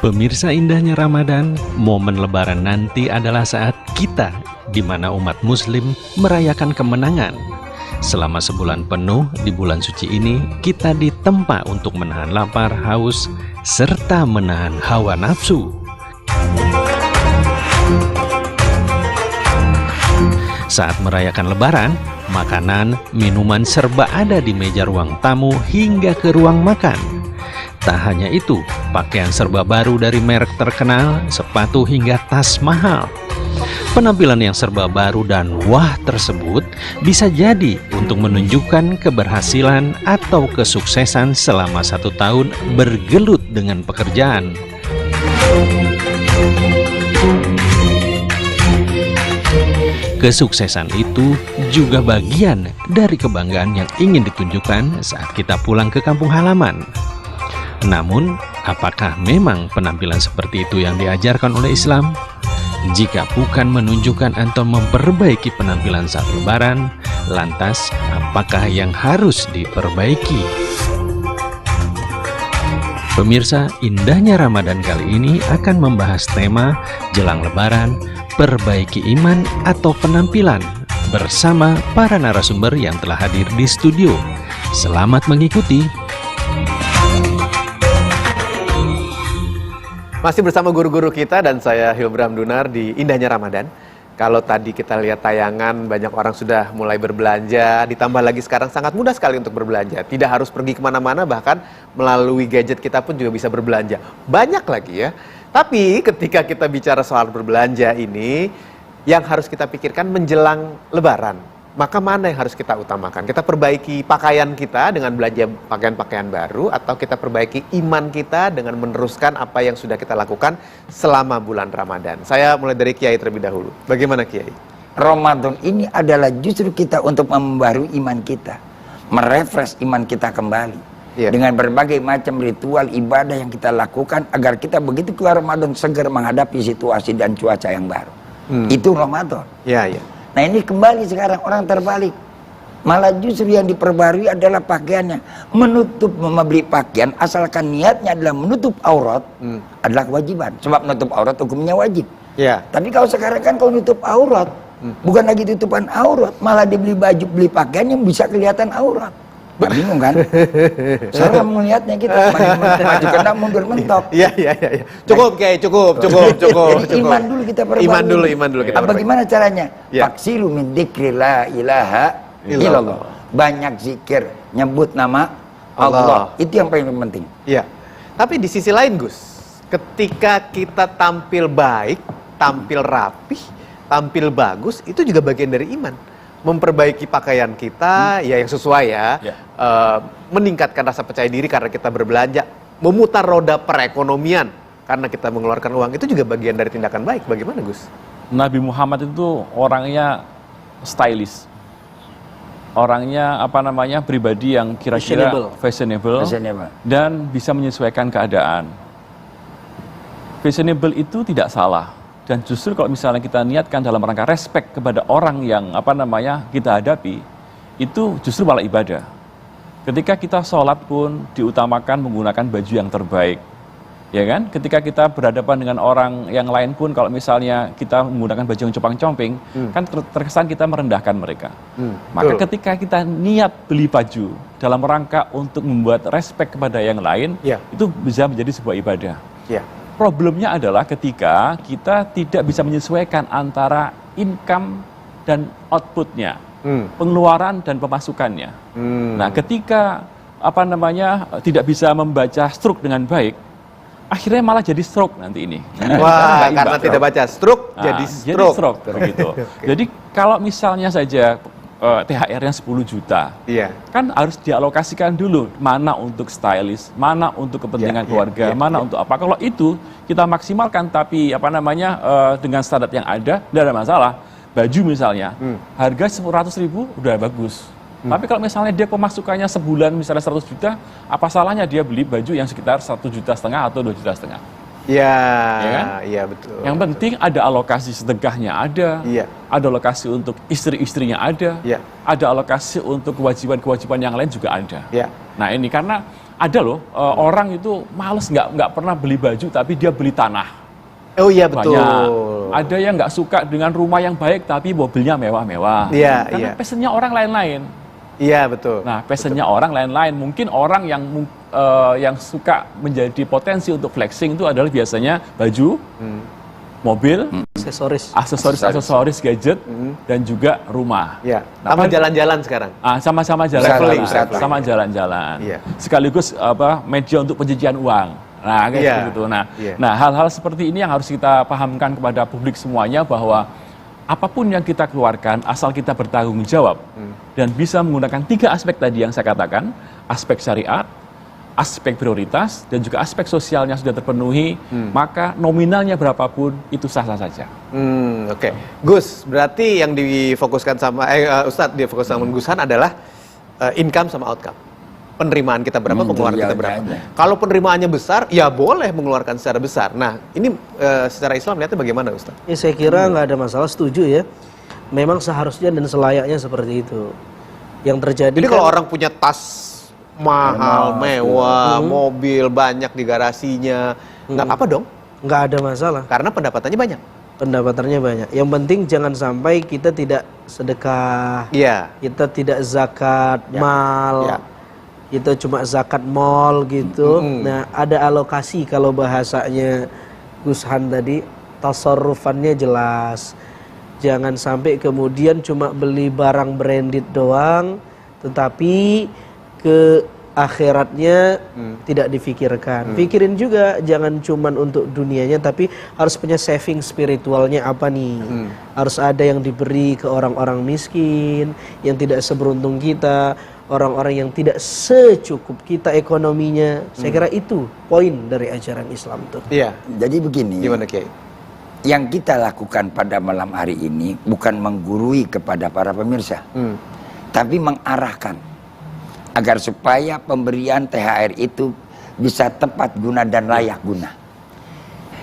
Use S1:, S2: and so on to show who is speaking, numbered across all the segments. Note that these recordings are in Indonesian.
S1: Pemirsa indahnya Ramadan, momen Lebaran nanti adalah saat kita, di mana umat Muslim merayakan kemenangan. Selama sebulan penuh di bulan suci ini, kita ditempa untuk menahan lapar, haus, serta menahan hawa nafsu. Saat merayakan Lebaran, makanan, minuman serba ada di meja ruang tamu hingga ke ruang makan. Tak hanya itu, pakaian serba baru dari merek terkenal, sepatu hingga tas mahal. Penampilan yang serba baru dan wah tersebut bisa jadi untuk menunjukkan keberhasilan atau kesuksesan selama 1 tahun bergelut dengan pekerjaan. Kesuksesan itu juga bagian dari kebanggaan yang ingin ditunjukkan saat kita pulang ke kampung halaman. Namun, apakah memang penampilan seperti itu yang diajarkan oleh Islam? Jika bukan menunjukkan atau memperbaiki penampilan saat Lebaran, lantas apakah yang harus diperbaiki? Pemirsa, indahnya Ramadan kali ini akan membahas tema jelang Lebaran, perbaiki iman atau penampilan bersama para narasumber yang telah hadir di studio. Selamat mengikuti.
S2: Masih bersama guru-guru kita dan saya Hilbram Dunar di Indahnya Ramadan. Kalau tadi kita lihat tayangan, banyak orang sudah mulai berbelanja, ditambah lagi sekarang sangat mudah sekali untuk berbelanja. Tidak harus pergi kemana-mana, bahkan melalui gadget kita pun juga bisa berbelanja. Banyak lagi ya. Tapi ketika kita bicara soal berbelanja ini, yang harus kita pikirkan menjelang Lebaran. Maka mana yang harus kita utamakan? Kita perbaiki pakaian kita dengan belanja pakaian-pakaian baru, atau kita perbaiki iman kita dengan meneruskan apa yang sudah kita lakukan selama bulan Ramadan? Saya mulai dari Kiai terlebih dahulu. Bagaimana Kiai?
S3: Ramadan ini adalah justru kita untuk membaharui iman kita, merefresh iman kita kembali. Dengan berbagai macam ritual ibadah yang kita lakukan agar kita begitu keluar Ramadan segar menghadapi situasi dan cuaca yang baru. Itu Ramadan. Nah ini kembali sekarang orang terbalik. Malah justru yang diperbarui adalah pakaiannya. Membeli pakaian asalkan niatnya adalah menutup aurat adalah kewajiban. Sebab menutup aurat hukumnya wajib. Tapi kalau sekarang kan kalau menutup aurat, bukan lagi tutupan aurat, malah dibeli baju, beli pakaian yang bisa kelihatan aurat. Nah, bingung kan? Saya melihatnya gitu, maju kena mundur mentok.
S2: Cukup Kiai, cukup.
S3: Jadi iman dulu kita perbaiki.
S2: Iman dulu kita perbaiki.
S3: Bagaimana caranya? Faksiru min dzikri la ilaha illallah. Banyak zikir, nyebut nama Allah. Itu yang paling penting.
S2: Tapi di sisi lain Gus, ketika kita tampil baik, tampil rapih, tampil bagus, itu juga bagian dari iman. Memperbaiki pakaian kita yang sesuai meningkatkan rasa percaya diri karena kita berbelanja, memutar roda perekonomian karena kita mengeluarkan uang, itu juga bagian dari tindakan baik. Bagaimana Gus?
S4: Nabi Muhammad itu orangnya stylish, orangnya pribadi yang kira-kira fashionable dan bisa menyesuaikan keadaan. Fashionable itu tidak salah. Dan justru kalau misalnya kita niatkan dalam rangka respect kepada orang yang kita hadapi, itu justru malah ibadah. Ketika kita sholat pun diutamakan menggunakan baju yang terbaik, ya kan? Ketika kita berhadapan dengan orang yang lain pun, kalau misalnya kita menggunakan baju yang compang-comping, kan terkesan kita merendahkan mereka. Maka ketika kita niat beli baju dalam rangka untuk membuat respect kepada yang lain, itu bisa menjadi sebuah ibadah. Problemnya adalah ketika kita tidak bisa menyesuaikan antara income dan outputnya, pengeluaran dan pemasukannya. Nah, ketika tidak bisa membaca struk dengan baik, akhirnya malah jadi stroke nanti ini.
S2: Karena tidak baca struk, jadi stroke.
S4: Begitu. Jadi kalau misalnya saja THR-nya 10 juta, kan harus dialokasikan dulu mana untuk stylish, mana untuk kepentingan keluarga, mana untuk apa. Kalau itu kita maksimalkan, tapi dengan standar yang ada, tidak ada masalah. Baju misalnya, harga 100.000 udah bagus. Tapi kalau misalnya dia pemasukannya sebulan misalnya 100 juta, apa salahnya dia beli baju yang sekitar 1,5 juta atau 2,5 juta?
S2: Iya betul.
S4: Yang penting ada alokasi sedekahnya ada alokasi untuk istri-istrinya ada alokasi untuk kewajiban-kewajiban yang lain juga ada. Nah ini karena ada loh orang itu males nggak pernah beli baju tapi dia beli tanah.
S2: Oh iya betul.
S4: Banyak. Ada yang nggak suka dengan rumah yang baik tapi mobilnya mewah-mewah.
S2: Iya,
S4: Karena
S2: iya.
S4: passionnya orang lain-lain.
S2: Iya betul.
S4: Nah, passionnya orang lain-lain. Mungkin orang yang suka menjadi potensi untuk flexing itu adalah biasanya baju, mobil, aksesoris gadget, dan juga rumah.
S2: Iya.
S4: Nah,
S2: Sama jalan-jalan sekarang.
S4: sama-sama
S2: Traveling.
S4: jalan-jalan, sama jalan-jalan.
S2: Iya.
S4: Sekaligus media untuk pencucian uang. Nah, kayak
S2: Iya.
S4: gitu.
S2: Iya.
S4: Nah, hal-hal seperti ini yang harus kita pahamkan kepada publik semuanya bahwa apapun yang kita keluarkan asal kita bertanggung jawab dan bisa menggunakan 3 aspek tadi yang saya katakan, aspek syariat, aspek prioritas, dan juga aspek sosialnya sudah terpenuhi, maka nominalnya berapapun itu sah-sah saja.
S2: Oke. Gus, berarti yang difokuskan sama Ustadz difokuskan sama Gusan adalah income sama outcome. Penerimaan kita berapa, pengeluaran kita berapa. Kalau penerimaannya besar, ya boleh mengeluarkan secara besar. Nah, ini secara Islam lihatnya bagaimana, Ustaz?
S5: Ya, saya kira nggak ada masalah, setuju ya. Memang seharusnya dan selayaknya seperti itu. Yang terjadi.
S2: Jadi kalau orang punya tas mahal, mewah, mobil banyak di garasinya, nggak apa-apa dong?
S5: nggak ada masalah.
S2: Karena pendapatannya banyak.
S5: Pendapatannya banyak. Yang penting jangan sampai kita tidak sedekah,
S2: Iya.
S5: kita tidak zakat mal.
S2: Ya.
S5: Itu cuma zakat mall gitu. Nah, ada alokasi kalau bahasanya Gus Han tadi, tasarrufannya jelas. Jangan sampai kemudian cuma beli barang branded doang, tetapi ke akhiratnya tidak difikirkan. Pikirin juga, jangan cuma untuk dunianya, tapi harus punya saving spiritualnya apa nih. Harus ada yang diberi ke orang-orang miskin, yang tidak seberuntung kita, orang-orang yang tidak secukup kita ekonominya. Saya kira itu poin dari ajaran Islam tuh.
S2: Iya.
S3: Jadi begini,
S2: Gimana, Kiai?
S3: yang kita lakukan pada malam hari ini bukan menggurui kepada para pemirsa, tapi mengarahkan agar supaya pemberian THR itu bisa tepat guna dan layak guna.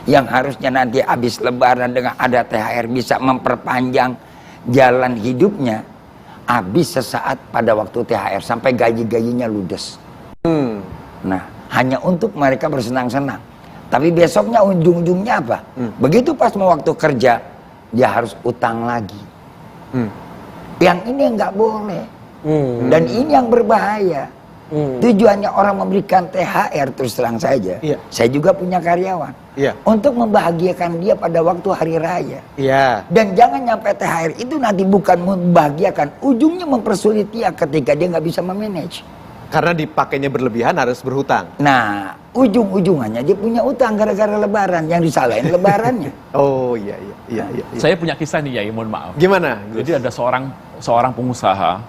S3: Yang harusnya nanti habis lebaran dengan ada THR bisa memperpanjang jalan hidupnya, habis sesaat pada waktu THR sampai gaji-gajinya ludes. Nah, hanya untuk mereka bersenang-senang. Tapi besoknya ujung-ujungnya apa? Begitu pas mau waktu kerja, dia harus utang lagi. Yang ini nggak boleh. Dan ini yang berbahaya. Tujuannya orang memberikan THR, terus terang saja.
S2: Iya.
S3: Saya juga punya karyawan.
S2: Iya.
S3: Untuk membahagiakan dia pada waktu hari raya.
S2: Iya.
S3: Dan jangan nyampe THR itu nanti bukan membahagiakan, ujungnya mempersulit dia ketika dia nggak bisa memanage.
S2: Karena dipakainya berlebihan harus berhutang.
S3: Nah, ujung-ujungannya dia punya utang gara-gara lebaran, yang disalahin lebarannya.
S2: Oh iya.
S4: Saya punya kisah nih, ya, mohon maaf.
S2: Gimana, Gus?
S4: Jadi ada seorang pengusaha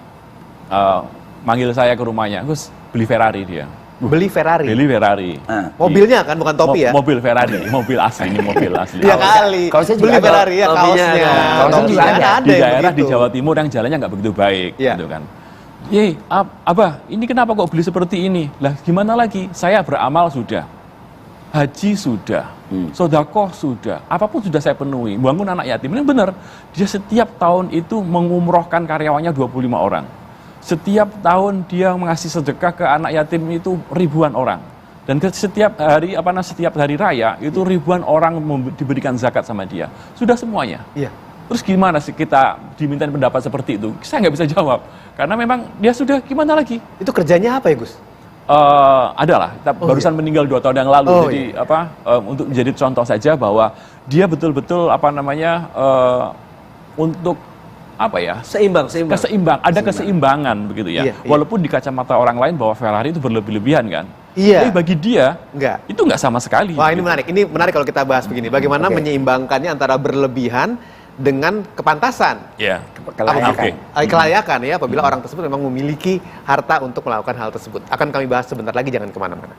S4: manggil saya ke rumahnya, Gus, beli Ferrari dia.
S2: Beli Ferrari.
S4: Beli Ferrari.
S2: Mobilnya kan, bukan topi ya?
S4: Mobil Ferrari, mobil asli, ini mobil asli.
S2: Iya kali.
S3: Kalau saya juga
S2: Beli
S3: ada.
S2: Ferrari ya,
S5: Topinya
S2: kaosnya.
S5: ada.
S3: Kaosnya juga ada.
S2: Ada
S4: Di
S2: yang
S4: daerah di
S2: begitu.
S4: Jawa Timur yang jalannya nggak begitu baik,
S2: Iya.
S4: gitu kan. Ye, Abah, ini kenapa kok beli seperti ini? Lah, gimana lagi? Saya beramal sudah, haji sudah, sodakoh sudah, apapun sudah saya penuhi, bangun anak yatim. Ini benar, dia setiap tahun itu mengumrohkan karyawannya 25 orang. Setiap tahun dia mengasih sedekah ke anak yatim itu ribuan orang. Dan setiap hari raya itu ribuan orang diberikan zakat sama dia. Sudah semuanya.
S2: Iya.
S4: Terus gimana sih kita dimintain pendapat seperti itu? Saya nggak bisa jawab. Karena memang dia sudah gimana lagi?
S2: Itu kerjanya apa ya, Gus?
S4: Adalah, barusan meninggal 2 tahun yang lalu.
S2: Oh,
S4: Jadi untuk menjadi contoh saja bahwa dia betul-betul untuk
S5: Seimbang.
S4: ada keseimbangan begitu ya.
S2: Iya.
S4: Walaupun di kacamata orang lain bahwa Ferrari itu berlebih-lebihan kan.
S2: Iya.
S4: Tapi bagi dia
S2: Enggak.
S4: itu nggak sama sekali.
S2: Wah, ini
S4: gitu.
S2: menarik. Ini menarik kalau kita bahas begini. Bagaimana menyeimbangkannya antara berlebihan dengan kepantasan.
S4: Iya.
S3: Kelayakan.
S4: Oke.
S2: Kelayakan ya, apabila orang tersebut memang memiliki harta untuk melakukan hal tersebut. Akan kami bahas sebentar lagi, jangan kemana-mana.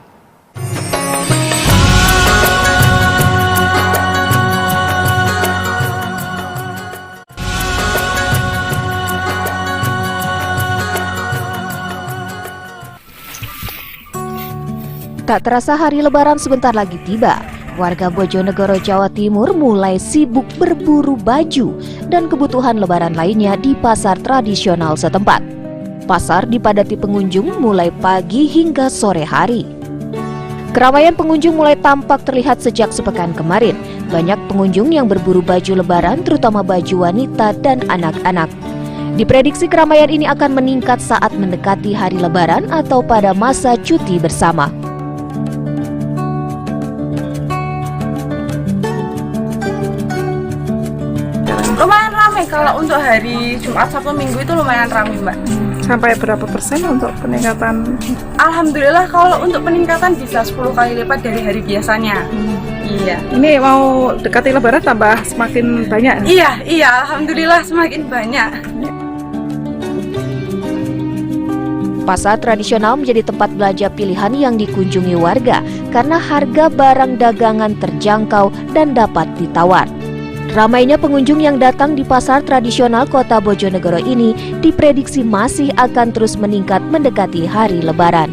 S6: Tak terasa hari Lebaran sebentar lagi tiba. Warga Bojonegoro, Jawa Timur mulai sibuk berburu baju dan kebutuhan Lebaran lainnya di pasar tradisional setempat. Pasar dipadati pengunjung mulai pagi hingga sore hari. Keramaian pengunjung mulai tampak terlihat sejak sepekan kemarin. Banyak pengunjung yang berburu baju lebaran, terutama baju wanita dan anak-anak. Diprediksi keramaian ini akan meningkat saat mendekati hari lebaran atau pada masa cuti bersama.
S7: Lumayan ramai kalau untuk hari Jumat, Sabtu, Minggu itu lumayan ramai, Mbak.
S8: Sampai berapa persen untuk peningkatan?
S7: Alhamdulillah kalau untuk peningkatan bisa 10 kali lipat dari hari biasanya. Iya.
S8: Ini mau dekati lebaran tambah semakin banyak?
S7: Iya, alhamdulillah semakin banyak.
S6: Pasar tradisional menjadi tempat belanja pilihan yang dikunjungi warga karena harga barang dagangan terjangkau dan dapat ditawar. Ramainya pengunjung yang datang di pasar tradisional Kota Bojonegoro ini diprediksi masih akan terus meningkat mendekati hari Lebaran.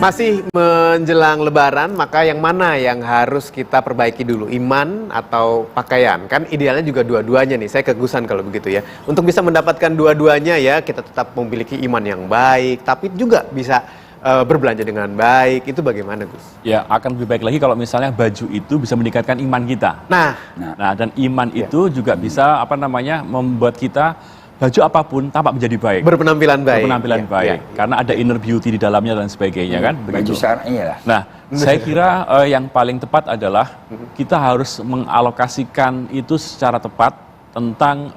S2: Masih menjelang Lebaran, maka yang mana yang harus kita perbaiki dulu? Iman atau pakaian? Kan idealnya juga dua-duanya nih, saya ke Gusan kalau begitu ya. Untuk bisa mendapatkan dua-duanya ya, kita tetap memiliki iman yang baik, tapi juga bisa berbelanja dengan baik. Itu bagaimana, Gus?
S4: Ya, akan lebih baik lagi kalau misalnya baju itu bisa meningkatkan iman kita.
S2: Nah,
S4: dan iman itu juga bisa membuat kita baju apapun tampak menjadi baik.
S2: Berpenampilan baik.
S4: Berpenampilan baik. Karena ada inner beauty di dalamnya dan sebagainya kan.
S3: Baju syar'i lah.
S4: Nah, saya kira yang paling tepat adalah kita harus mengalokasikan itu secara tepat tentang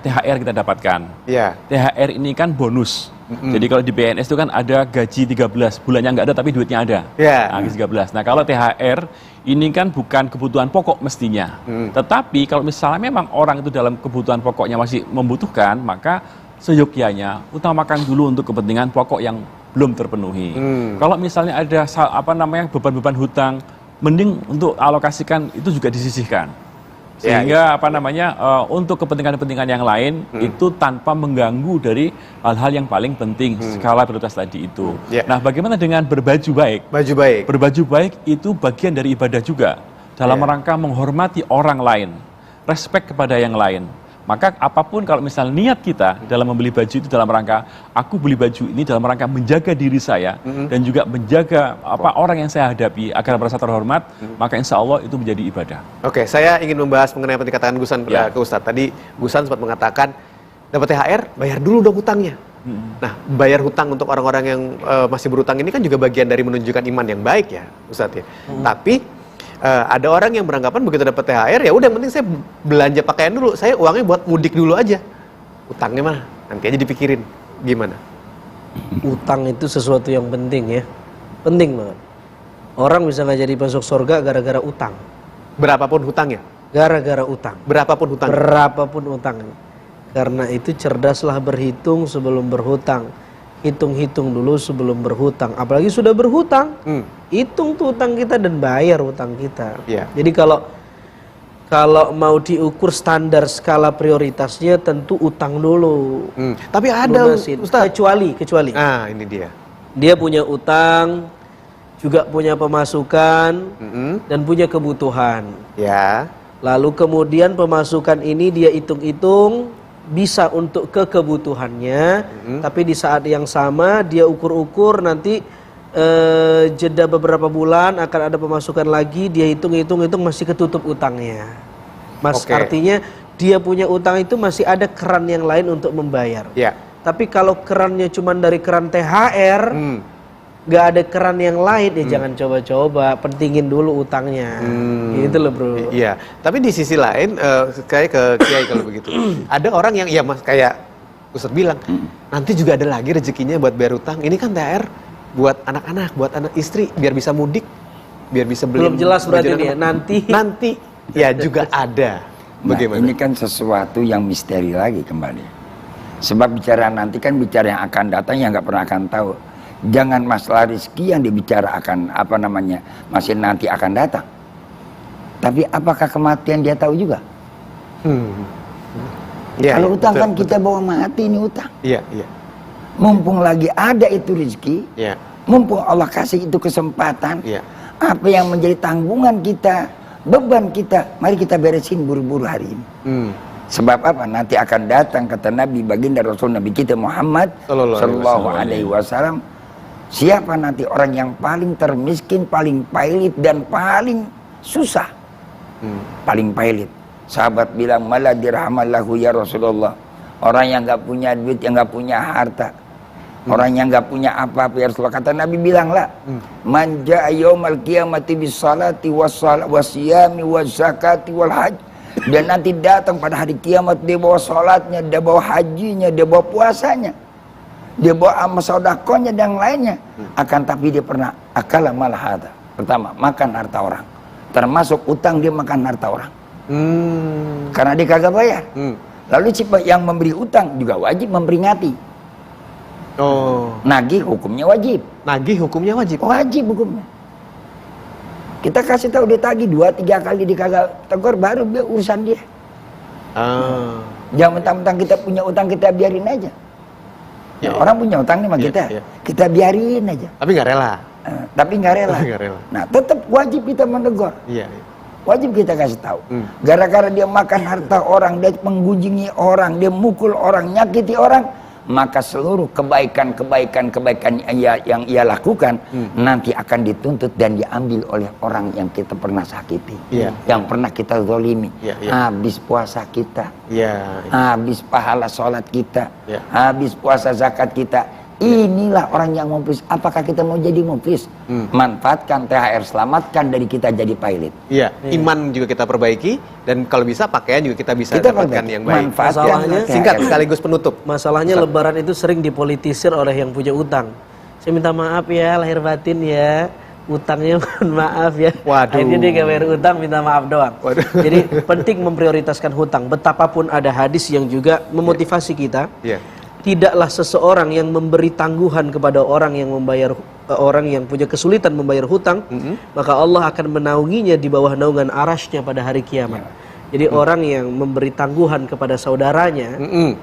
S4: THR kita dapatkan.
S2: Iya.
S4: THR ini kan bonus. Jadi kalau di PNS itu kan ada gaji 13, bulannya nggak ada tapi duitnya ada.
S2: Yeah.
S4: Nah, gaji 13. Nah, kalau THR ini kan bukan kebutuhan pokok mestinya. Tetapi kalau misalnya memang orang itu dalam kebutuhan pokoknya masih membutuhkan, maka seyogyanya utamakan dulu untuk kepentingan pokok yang belum terpenuhi. Kalau misalnya ada beban-beban hutang, mending untuk alokasikan itu juga disisihkan. Sehingga untuk kepentingan-kepentingan yang lain itu tanpa mengganggu dari hal-hal yang paling penting skala prioritas tadi itu. Nah, bagaimana dengan berbaju baik?
S2: Baju baik.
S4: Berbaju baik itu bagian dari ibadah juga dalam rangka menghormati orang lain, respek kepada yang lain. Maka apapun kalau misalnya niat kita dalam membeli baju itu dalam rangka aku beli baju ini dalam rangka menjaga diri saya dan juga menjaga orang yang saya hadapi agar merasa terhormat, maka insya Allah itu menjadi ibadah.
S2: Oke, saya ingin membahas mengenai apa yang dikatakan Gusan ke Ustadz. Tadi Gusan sempat mengatakan dapat THR, bayar dulu dong hutangnya. Nah, bayar hutang untuk orang-orang yang masih berhutang ini kan juga bagian dari menunjukkan iman yang baik ya, Ustadz ya. Tapi ada orang yang beranggapan begitu dapat THR ya udah yang penting saya belanja pakaian dulu, saya uangnya buat mudik dulu aja. Utangnya mah nanti aja dipikirin. Gimana?
S5: Utang itu sesuatu yang penting ya. Penting banget. Orang bisa nggak jadi masuk surga gara-gara utang.
S2: Berapapun hutangnya?
S5: Gara-gara utang.
S2: Berapapun hutangnya?
S5: Berapapun utangnya. Karena itu cerdaslah berhitung sebelum berhutang. Hitung-hitung dulu sebelum berhutang. Apalagi sudah berhutang, hitung tuh utang kita dan bayar utang kita. Jadi kalau mau diukur standar skala prioritasnya tentu utang dulu.
S2: Tapi ada Ustaz.
S5: Kecuali.
S2: Ah, ini dia.
S5: Dia punya utang, juga punya pemasukan dan punya kebutuhan.
S2: Ya.
S5: Lalu kemudian pemasukan ini dia hitung-hitung bisa untuk kebutuhannya, tapi di saat yang sama dia ukur-ukur nanti jeda beberapa bulan akan ada pemasukan lagi, dia hitung-hitung masih ketutup utangnya. Artinya dia punya utang itu masih ada keran yang lain untuk membayar. Tapi kalau kerannya cuma dari keran THR, nggak ada keran yang lain, ya jangan coba-coba, pentingin dulu utangnya. Gitu loh bro.
S2: Iya, tapi di sisi lain kayak ke Kiai kalau begitu. Ada orang yang ya mas kayak Ustadz bilang, nanti juga ada lagi rezekinya buat bayar utang. Ini kan THR buat anak-anak, buat anak istri, biar bisa mudik, biar bisa beli.
S5: Belum jelas berarti ya,
S2: nanti ya juga ada. Bagaimana?
S3: Ini kan sesuatu yang misteri lagi kembali. Sebab bicara nanti kan bicara yang akan datang yang nggak pernah akan tahu. Jangan masalah rezeki yang dibicarakan masih nanti akan datang. Tapi apakah kematian dia tahu juga? Kalau utang kan kita bawa mati ini utang.
S2: Iya.
S3: Mumpung lagi ada itu rezeki, mumpung Allah kasih itu kesempatan, apa yang menjadi tanggungan kita, beban kita, mari kita beresin buru-buru hari ini. Sebab apa? Nanti akan datang kata Nabi baginda Rasul Nabi kita Muhammad Sallallahu Alaihi Wasallam. Siapa nanti orang yang paling termiskin, paling pailit dan paling susah? Paling pailit. Sahabat bilang malah dirahmallahu ya Rasulullah. Orang yang nggak punya duit, yang nggak punya harta, orang yang nggak punya apa-apa ya Rasulullah. Kata Nabi bilanglah, man jaa yaumal qiyamati bis salati wasiyami wazakati wal hajj. Dan nanti datang pada hari kiamat dia bawa salatnya, dia bawa hajinya, dia bawa puasanya, dia bawa amal sedekahnya dan lainnya. Akan tapi dia pernah akala malahada. Pertama, makan harta orang. Termasuk utang dia makan harta orang. Karena dia kagak bayar. Lalu yang memberi utang juga wajib memperingati. Nagih hukumnya wajib.
S2: Nagih hukumnya wajib.
S3: Wajib hukumnya. Kita kasih tahu dia tagih 2-3 kali dia kagak tegur baru dia urusan dia. Jangan mentang-mentang kita punya utang kita biarin aja. Orang punya utang nih sama kita. Kita biarin aja.
S2: Tapi nggak rela.
S3: Tapi nggak rela. Nah, tetap wajib kita menegur. Wajib kita kasih tahu. Gara-gara dia makan harta orang, dia menggunjingi orang, dia mukul orang, nyakiti orang, maka seluruh kebaikan yang ia lakukan nanti akan dituntut dan diambil oleh orang yang kita pernah sakiti, yang pernah kita zalimi. Habis puasa kita, habis pahala sholat kita, habis puasa zakat kita. Inilah orang yang muflis. Apakah kita mau jadi muflis? Manfaatkan THR, selamatkan dari kita jadi pilot.
S2: Iman juga kita perbaiki, dan kalau bisa pakaian juga kita bisa dapatkan yang baik.
S5: Masalahnya
S2: singkat sekaligus penutup.
S5: Masalahnya Lebaran itu sering dipolitisir oleh yang punya utang. Saya minta maaf ya lahir batin ya, utangnya mohon maaf ya. Akhirnya dia gak bayar utang, minta maaf doang. Jadi penting memprioritaskan hutang. Betapapun ada hadis yang juga memotivasi kita. Tidaklah seseorang yang memberi tangguhan kepada orang yang membayar, orang yang punya kesulitan membayar hutang, maka Allah akan menaunginya di bawah naungan arasy-Nya pada hari kiamat. Jadi orang yang memberi tangguhan kepada saudaranya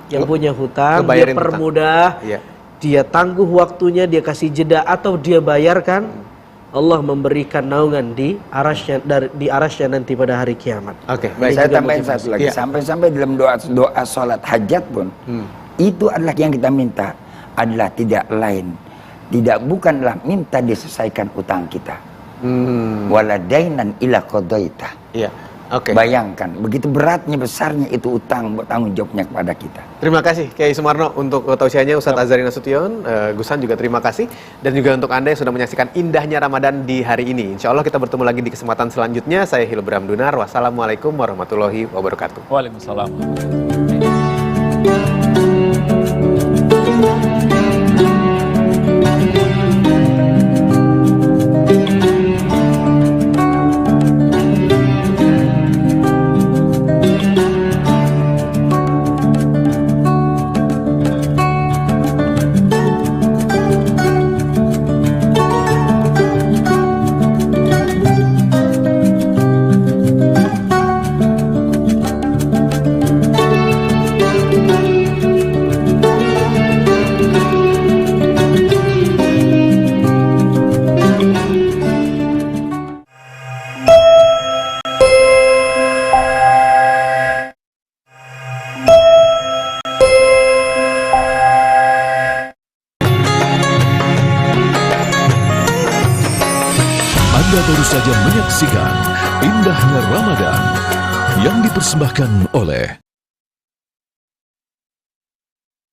S5: yang punya hutang, dia permudah, dia tangguh waktunya, dia kasih jeda atau dia bayarkan, Allah memberikan naungan di arasy-Nya nanti pada hari kiamat.
S3: Baik, saya tambahin satu lagi. Sampai-sampai dalam doa salat hajat pun, itu adalah yang kita minta adalah bukanlah minta diselesaikan utang kita. Waladainan ila qadaita. Bayangkan begitu beratnya, besarnya itu utang, tanggung jawabnya kepada kita.
S2: Terima kasih Kiai Sumarno untuk tausiahnya. Ustadz Azhari Nasution, Gusan juga terima kasih, dan juga untuk Anda yang sudah menyaksikan indahnya Ramadan di hari ini. Insya Allah kita bertemu lagi di kesempatan selanjutnya. Saya Hilbram Dunar. Wassalamualaikum warahmatullahi wabarakatuh.
S4: Waalaikumsalam.
S9: Anda baru saja menyaksikan Indahnya Ramadan yang dipersembahkan oleh